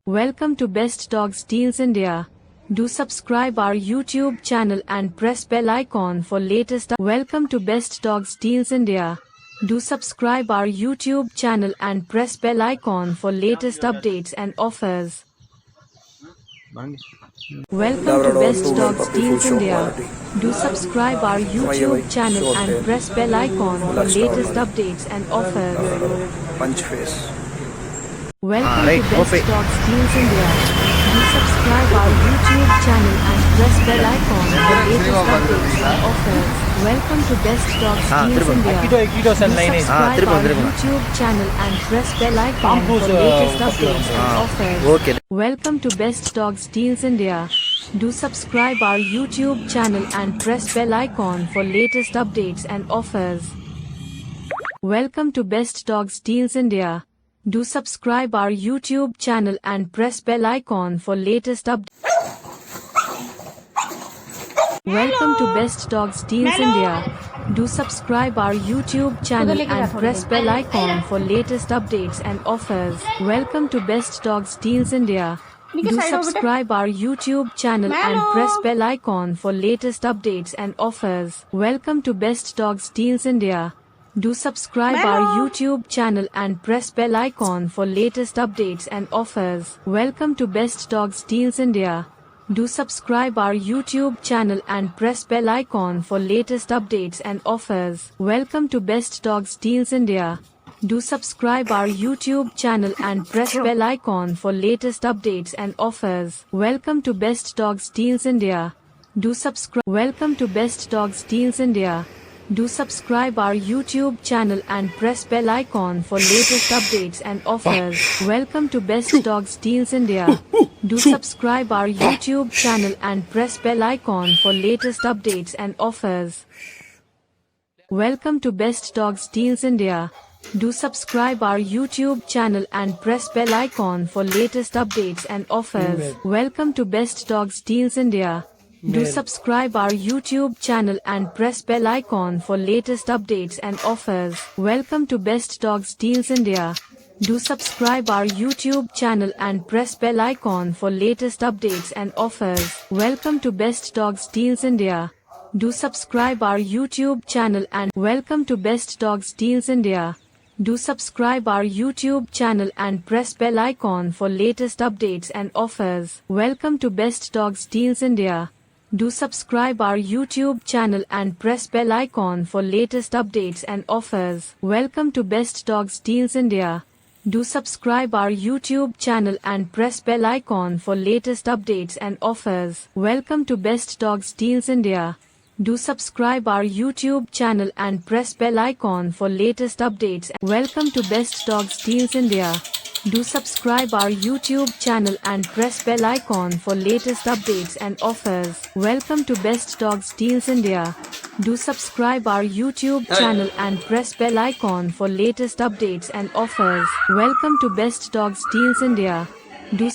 Welcome to Best Dogs Deals India. Do subscribe our YouTube channel and press bell icon for latest. Welcome to Best Dogs Deals India. Do subscribe our YouTube channel and press bell icon for latest updates and offers. Welcome to Labrador, Best two-wheel Dogs puppy, full Deals show India. quality. Do subscribe our YouTube white, channel short and tail, press bell icon for black star latest color. updates and offers. Punch face. Welcome right, to Best perfect. Dogs Deals India. Do subscribe our YouTube channel and press bell icon for latest updates and offers. Welcome to Best Dogs Deals India. Do subscribe our YouTube channel and press bell icon for latest updates and offers. Okay. Welcome to Best Dogs Deals India. Do subscribe our YouTube channel and press bell icon for latest updates and offers. Welcome to Best Dogs Deals India. Do subscribe our YouTube channel and press bell icon for latest updates. Welcome to Best Dogs Deals India. Do subscribe our YouTube channel and press bell icon for latest updates and offers. Welcome to Best Dogs Deals India. Do subscribe our YouTube channel and press bell icon for latest updates and offers. Welcome to Best Dogs Deals India. Do subscribe our YouTube channel and press bell icon for latest updates and offers. Welcome to Best Dogs Deals India. Do subscribe our YouTube channel and press bell icon for latest updates and offers. Welcome to Best Dogs Deals India. Do subscribe our YouTube channel and press bell icon for latest updates and offers. Welcome to Best Dogs Deals India. Do subscribe. Welcome to Best Dogs Deals India. Do subscribe our YouTube channel and press bell icon for latest updates and offers. Welcome to Best Dogs Deals India. Do subscribe our YouTube channel and press bell icon for latest updates and offers. Welcome to Best Dogs Deals India. Do subscribe our YouTube channel and press bell icon for latest updates and offers. Welcome to Best Dogs Deals India. Do subscribe our YouTube channel and press bell icon for latest updates and offers. Welcome to Best Dogs Deals India. Do subscribe our YouTube channel and press bell icon for latest updates and offers. Welcome to Best Dogs Deals India. Do subscribe our YouTube channel and welcome to Best Dogs Deals India. Do subscribe our YouTube channel and press bell icon for latest updates and offers. Welcome to Best Dogs Deals India. Do subscribe our YouTube channel and press bell icon for latest updates and offers. Welcome to Best Dogs Deals India. Do subscribe our YouTube channel and press bell icon for latest updates and offers. Welcome to Best Dogs Deals India. Do subscribe our YouTube channel and press bell icon for latest updates. Welcome to Best Dogs Deals India. Do subscribe our YouTube channel and press bell icon for latest updates and offers. Welcome to Best Dogs Deals India. Do subscribe our YouTube channel and press bell icon for latest updates and offers. Welcome to Best Dogs Deals India. Do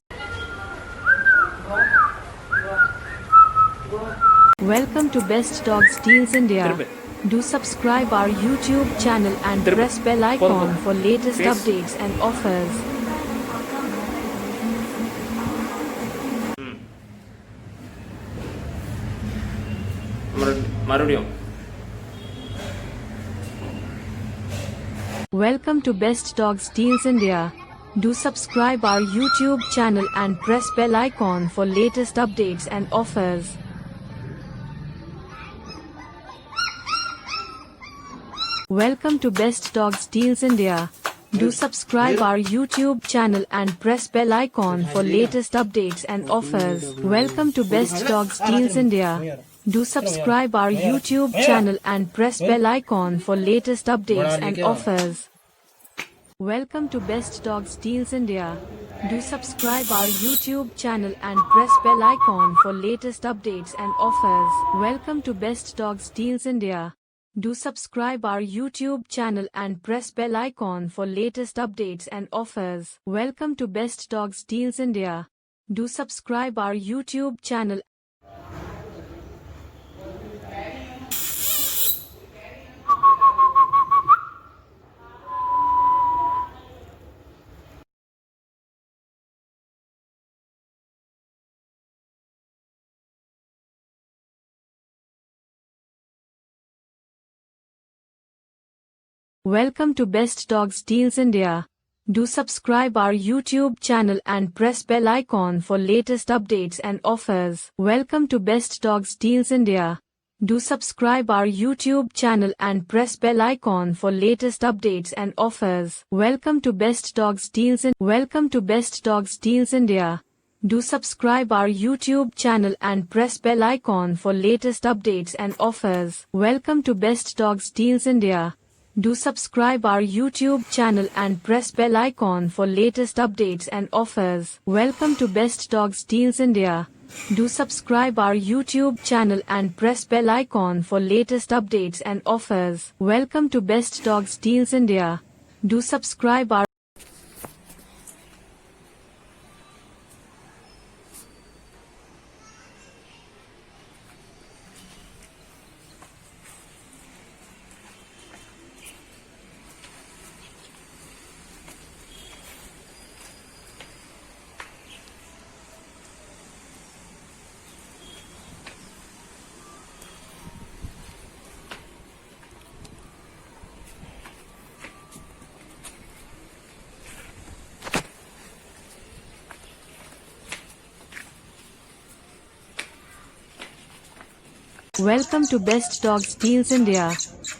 Welcome to Best Dogs Deals India. Do subscribe our YouTube channel and press bell icon for latest updates and offers. Welcome to Best Dogs Deals India. Do subscribe our YouTube channel and press bell icon for latest updates and offers. Welcome to Best Dogs Deals India. Do subscribe our YouTube channel and press bell icon for latest updates and offers. Welcome to Best Dogs Deals India. Do subscribe our YouTube channel and press bell icon for latest updates and offers. Welcome to Best Dogs Deals India. Do subscribe our YouTube channel and press bell icon for latest updates and offers. Welcome to Best Dogs Deals India. Do subscribe our YouTube channel and press bell icon for latest updates and offers. Welcome to Best Dogs Deals India. Do subscribe our YouTube channel Welcome to Best Dogs Deals India. Do subscribe our YouTube channel and press bell icon for latest updates and offers. Welcome to Best Dogs Deals India. Do subscribe our YouTube channel and press bell icon for latest updates and offers. Welcome to Best Dogs Deals in Welcome to Best Dogs Deals India. Do subscribe our YouTube channel and press bell icon for latest updates and offers. Welcome to Best Dogs Deals India. Do subscribe our YouTube channel and press bell icon for latest updates and offers. Welcome to Best Dogs Deals India. Do subscribe our YouTube channel and press bell icon for latest updates and offers. Welcome to Best Dogs Deals India. Do subscribe our Welcome to Best Dogs Deals India.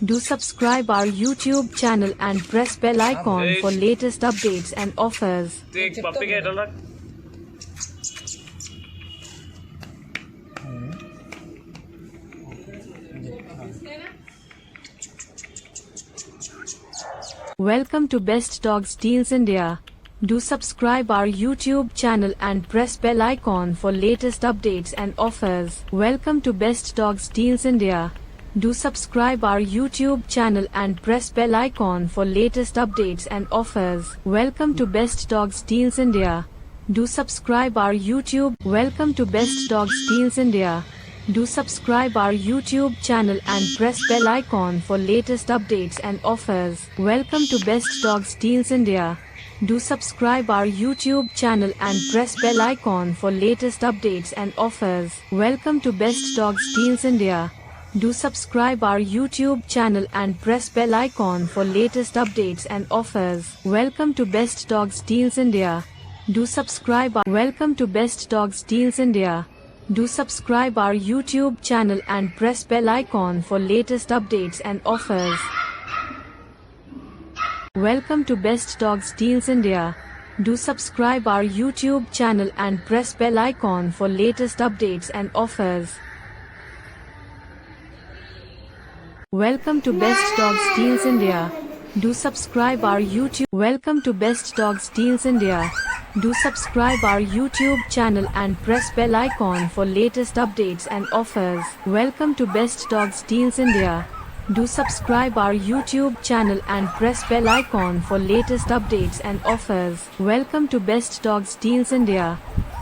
Do subscribe our YouTube channel and press bell icon for latest updates and offers. Welcome to Best Dogs Deals India. Do subscribe our YouTube channel and press bell icon for latest updates and offers. Welcome to Best Dogs Deals India. Do subscribe our YouTube channel and press bell icon for latest updates and offers. Welcome to Best Dogs Deals India. Do subscribe our YouTube. Welcome to Best Dogs Deals India. Do subscribe our YouTube channel and press bell icon for latest updates and offers. Welcome to Best Dogs Deals India. Do subscribe our YouTube channel and press bell icon for latest updates and offers. Welcome to Best Dogs Deals India. Do subscribe our YouTube channel and press bell icon for latest updates and offers. Welcome to Best Dogs Deals India. Do subscribe our Welcome to Best Dogs Deals India. Do subscribe our YouTube channel and press bell icon for latest updates and offers. Welcome to Best Dogs Deals India. Do subscribe our YouTube channel and press bell icon for latest updates and offers. Welcome to Best Dogs Deals India. Do subscribe our YouTube. Welcome to Best Dogs Deals India. Do subscribe our YouTube channel and press bell icon for latest updates and offers. Welcome to Best Dogs Deals India. Do subscribe our YouTube channel and press bell icon for latest updates and offers. Welcome to Best Dogs Deals India.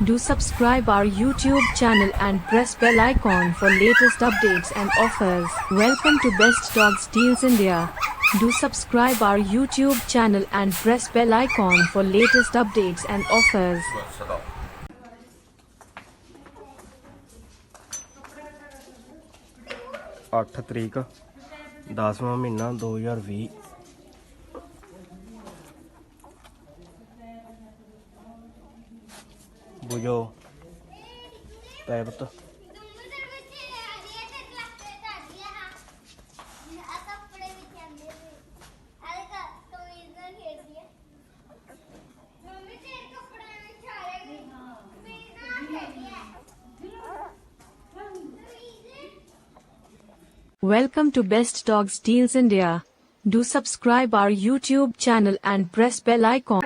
Do subscribe our YouTube channel and press bell icon for latest updates and offers. Welcome to Best Dogs Deals India. Do subscribe our YouTube channel and press bell icon for latest updates and offers. 8 ਤਰੀਕ 10ਵਾਂ ਮਹੀਨਾ 2020 बुझो पैबत Welcome to Best Dogs Deals India. Do subscribe our YouTube channel and press bell icon.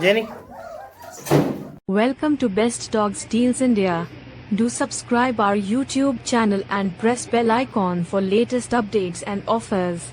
Jenny. Welcome to Best Dogs Deals India. Do subscribe our YouTube channel and press bell icon for latest updates and offers.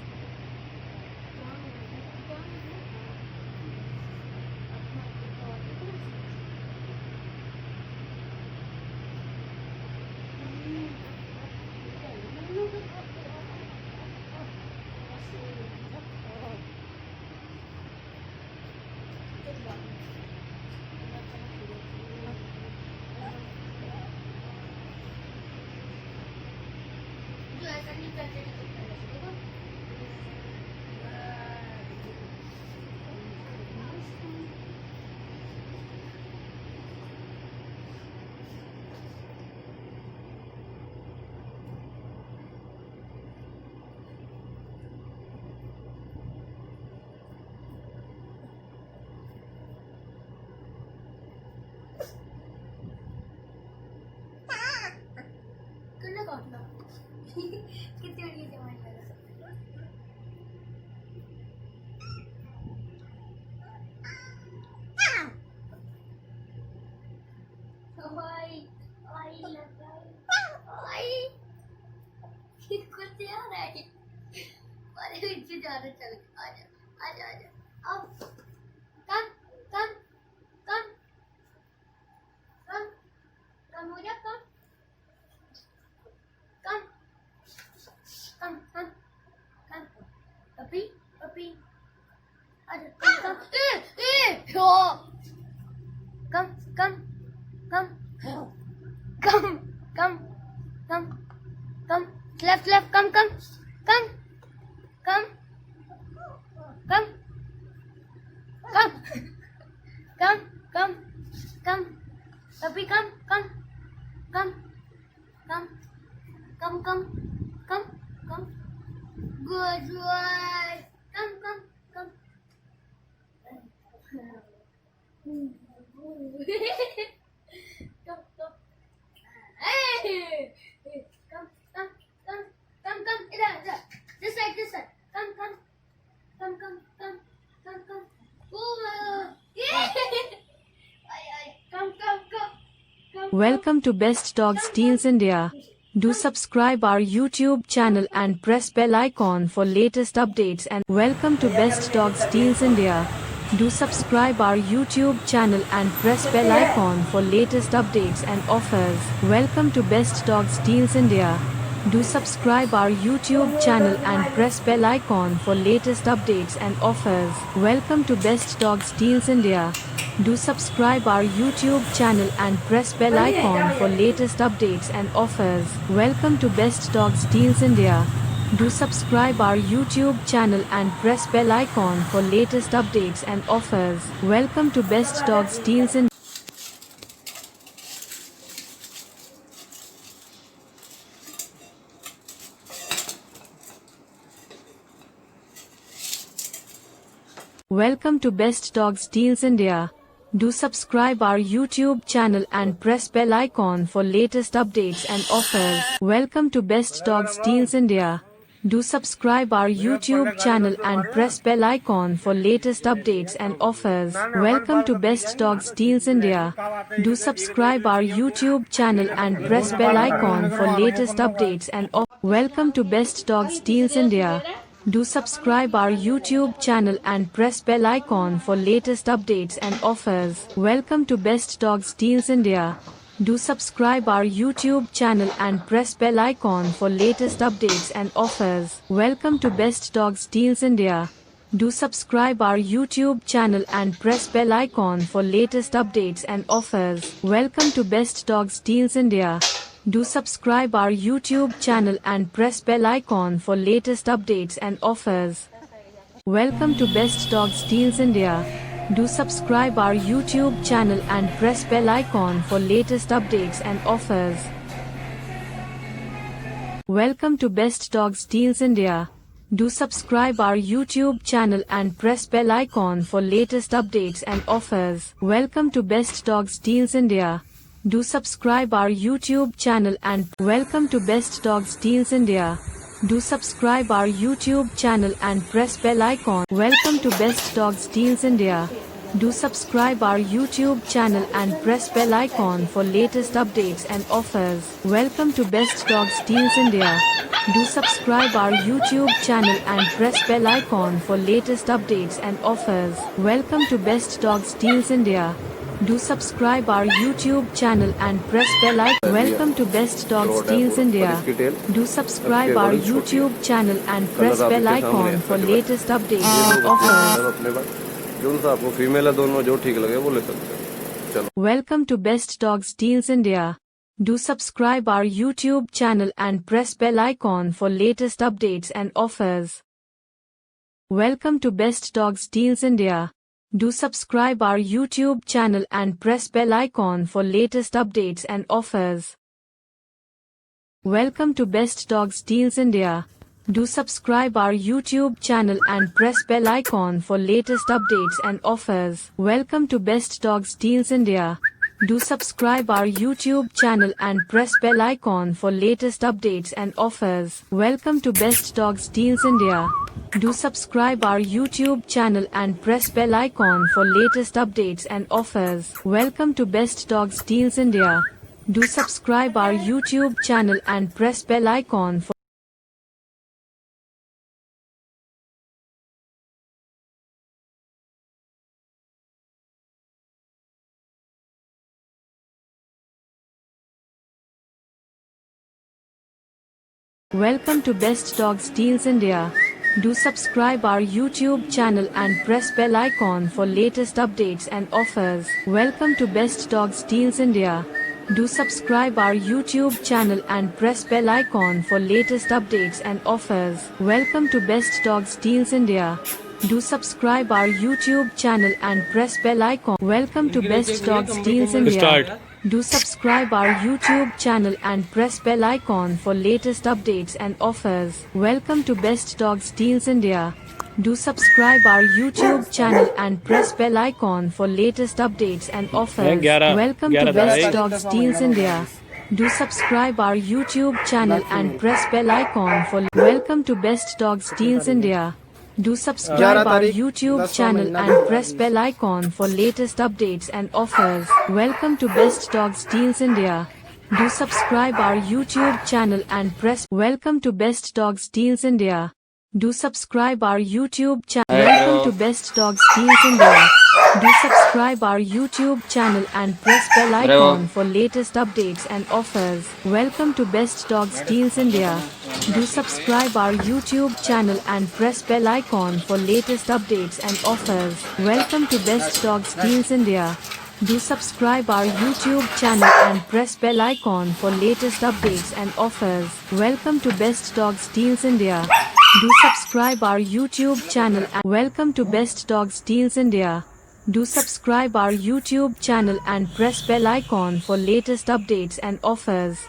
कितनी बड़ी जमाई कुछ यार है अरे इतनी ज्यादा चल आजा आजा आजा अब कम कम कम कम कम हो जा कम कम कम कम कम पपी पपी अरे कम हो कम कम कम कम कम कम कम लेफ्ट लेफ्ट कम कम कम कम कम कम कम कम कम पपी कम कम कम कम कम कम कम कम good boy come come come come come hey come come come come come इधर this side come come come come come come come oh come come come Welcome to Best Dogs Deals India. Do subscribe our YouTube channel and press bell icon for latest updates and welcome to Best Dogs Deals India. Do subscribe our YouTube channel and press bell icon for latest updates and offers. Welcome to Best Dogs Deals India. Do subscribe our YouTube channel and press bell icon for latest updates and offers. Welcome to Best Dogs Deals India. Do subscribe our YouTube channel and press bell icon for latest updates and offers. Welcome to Best Dogs Deals India. Do subscribe our YouTube channel and press bell icon for latest updates and offers. Welcome to Best Dogs Deals India. Welcome to Best Dogs Deals India. Do subscribe our YouTube channel and press bell icon for latest updates and offers. Welcome to Best Dogs Deals India. Do subscribe our YouTube channel and press bell icon for latest updates and offers. Welcome to Best Dogs Deals India. Do subscribe our YouTube channel and press bell icon for latest updates and offers. Welcome to Best Dogs Deals India. Do subscribe our YouTube channel and press bell icon for latest updates and offers. Welcome to Best Dogs Deals India. Do subscribe our YouTube channel and press bell icon for latest updates and offers. Welcome to Best Dogs Deals India. Do subscribe our YouTube channel and press bell icon for latest updates and offers. Welcome to Best Dogs Deals India. Do subscribe our YouTube channel and press bell icon for latest updates and offers. Welcome to Best Dogs Deals India. Do subscribe our YouTube channel and press bell icon for latest updates and offers. Welcome to Best Dogs Deals India. Do subscribe our YouTube channel and press bell icon for latest updates and offers. Welcome to Best Dogs Deals India. Do subscribe our YouTube channel and welcome to Best Dogs Deals India. Do subscribe our YouTube channel and press bell icon. Welcome to Best Dogs Deals India. Do subscribe our YouTube channel and press bell icon for latest updates and offers. Welcome to Best Dogs Deals India. Do subscribe our YouTube channel and press bell icon for latest updates and offers. Welcome to Best Dogs Deals India. Do subscribe our YouTube channel and press bell icon. Welcome to Best Dogs Deals India. Do subscribe our YouTube channel and press bell icon for latest updates and offers. जो सा आपको female है दोनों जो ठीक लगे वो ले सकते हैं चलो Welcome to Best Dogs Deals India. Do subscribe our YouTube channel and press bell icon for latest updates and offers. Welcome to Best Dogs Deals India. Do subscribe our YouTube channel and press bell icon for latest updates and offers. Welcome to Best Dogs Deals India. Do subscribe our YouTube channel and press bell icon for latest updates and offers. Welcome to Best Dogs Deals India. Do subscribe our YouTube channel and press bell icon for latest updates and offers. Welcome to Best Dogs Deals India. Do subscribe our YouTube channel and press bell icon for latest updates and offers. Welcome to Best Dogs Deals India. Do subscribe our YouTube channel and press bell icon for Welcome to Best Dogs Deals India. Do subscribe our YouTube channel and press bell icon for latest updates and offers. Welcome to Best Dogs Deals India. Do subscribe our YouTube channel and press bell icon for latest updates and offers. Welcome to Best Dogs Deals India. Do subscribe our YouTube channel and press bell icon. Welcome to Best Dogs Deals India. Do subscribe our YouTube channel and press bell icon for latest updates and offers. Welcome to Best Dogs Deals India. Do subscribe our YouTube channel and press bell icon for latest updates and offers. Welcome to Best Dogs Deals India. Do subscribe our YouTube channel and press bell icon for Welcome to Best Dogs Deals India. Do subscribe our YouTube channel and press bell icon for latest updates and offers. Welcome to Best Dogs Deals India. Do subscribe our YouTube channel and press Welcome to Best Dogs Deals India. Do subscribe our YouTube channel. Welcome to Best Dogs Deals India. Do subscribe our YouTube channel and press bell icon for latest updates and offers. Welcome to Best Dogs Deals India. Do subscribe our YouTube channel and press bell icon for latest updates and offers. Welcome to Best Dogs Deals India. Do subscribe our YouTube channel and press bell icon for latest updates and offers. Welcome to Best Dogs Deals India. Do subscribe our YouTube channel and Welcome to Best Dogs Deals India. Do subscribe our YouTube channel and press bell icon for latest updates and offers.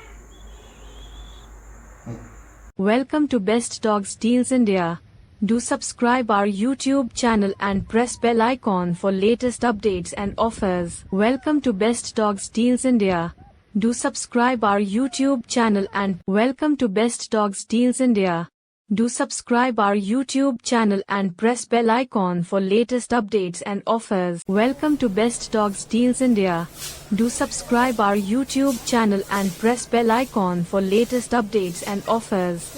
Welcome to Best Dogs Deals India. Do subscribe our YouTube channel and press bell icon for latest updates and offers. Welcome to Best Dogs Deals India. Do subscribe our YouTube channel and Welcome to Best Dogs Deals India. Do subscribe our YouTube channel and press bell icon for latest updates and offers. Welcome to Best Dogs Deals India. Do subscribe our YouTube channel and press bell icon for latest updates and offers.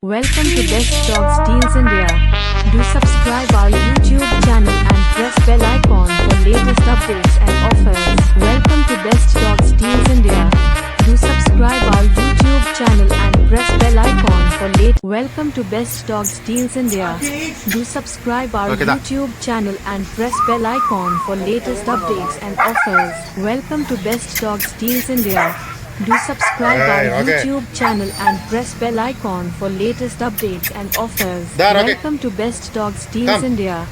Welcome to Best Dogs Deals India. Do subscribe our YouTube channel and press bell icon for latest updates and offers. Welcome to Best Dogs Deals India. Do subscribe our YouTube channel and press bell icon for late. Welcome to Best Dogs Deals India. Do subscribe our YouTube channel and press bell icon for latest updates and offers. Welcome to Best Dogs Deals India. Do subscribe our YouTube channel and press bell icon for latest updates and offers. Welcome to Best Dogs Deals India.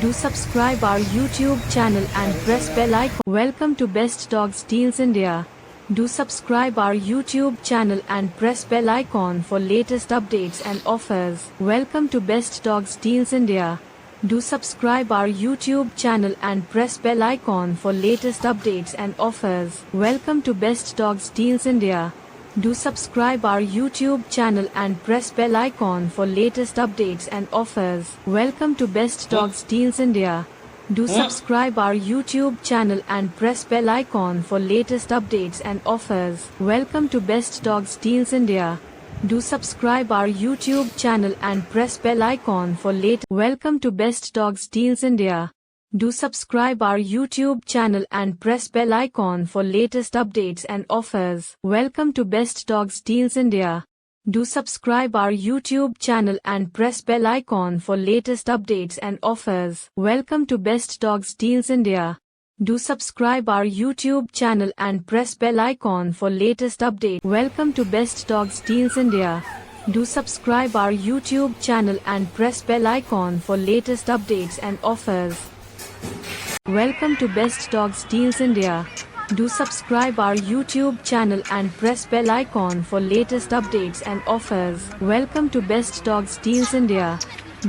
Do subscribe our YouTube channel and press bell icon. Welcome to Best Dogs Deals India. Do subscribe our YouTube channel and press bell icon for latest updates and offers. Welcome to Best Dogs Deals India. Do subscribe our YouTube channel and press bell icon for latest updates and offers. Welcome to Best Dogs Deals India. Do subscribe our YouTube channel and press bell icon for latest updates and offers. Welcome to Best Dogs Deals India. Do subscribe our YouTube channel and press bell icon for latest updates and offers. Welcome to Best Dogs Deals India. Do subscribe our YouTube channel and press bell icon for late. Welcome to Best Dogs Deals India. Do subscribe our YouTube channel and press bell icon for latest updates and offers. Welcome to Best Dogs Deals India. Do subscribe our YouTube channel and press bell icon for latest updates and offers. Welcome to Best Dogs Deals India. Do subscribe our YouTube channel and press bell icon for latest update. Welcome to Best Dogs Deals India. Do subscribe our YouTube channel and press bell icon for latest updates and offers. Welcome to Best Dogs Deals India. Do subscribe our YouTube channel and press bell icon for latest updates and offers. Welcome to Best Dogs Deals India.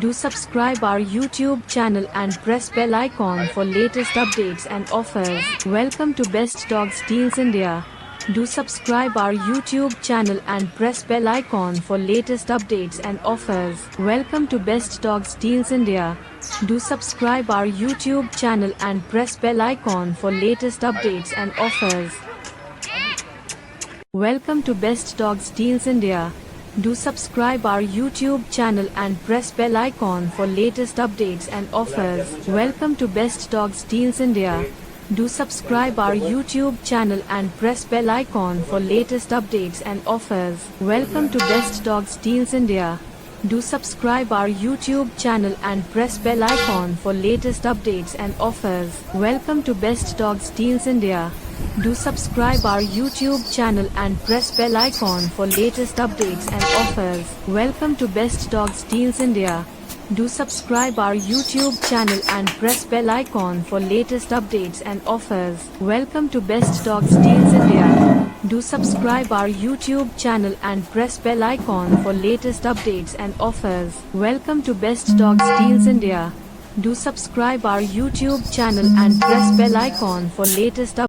Do subscribe our YouTube channel and press bell icon for latest updates and offers. Welcome to Best Dogs Deals India. Do subscribe our YouTube channel and press bell icon for latest updates and offers. Welcome to Best Dogs Deals India. Do subscribe our YouTube channel and press bell icon for latest updates and offers. Welcome to Best Dogs Deals India. Do subscribe our YouTube channel and press bell icon for latest updates and offers. Welcome to Best Dogs Deals India. Do subscribe our YouTube channel and press bell icon for latest updates and offers. Welcome to Best Dogs Deals India. Do subscribe our YouTube channel and press bell icon for latest updates and offers. Welcome to Best Dogs Deals India. Do subscribe our YouTube channel and press bell icon for latest updates and offers. Welcome to Best Dogs Deals India. Do subscribe our YouTube channel and press bell icon for latest updates and offers. Welcome to Best Dogs Deals India. Do subscribe our YouTube channel and press bell icon for latest updates and offers. Welcome to Best Dogs Deals India. Do subscribe our YouTube channel and press bell icon for latest updates.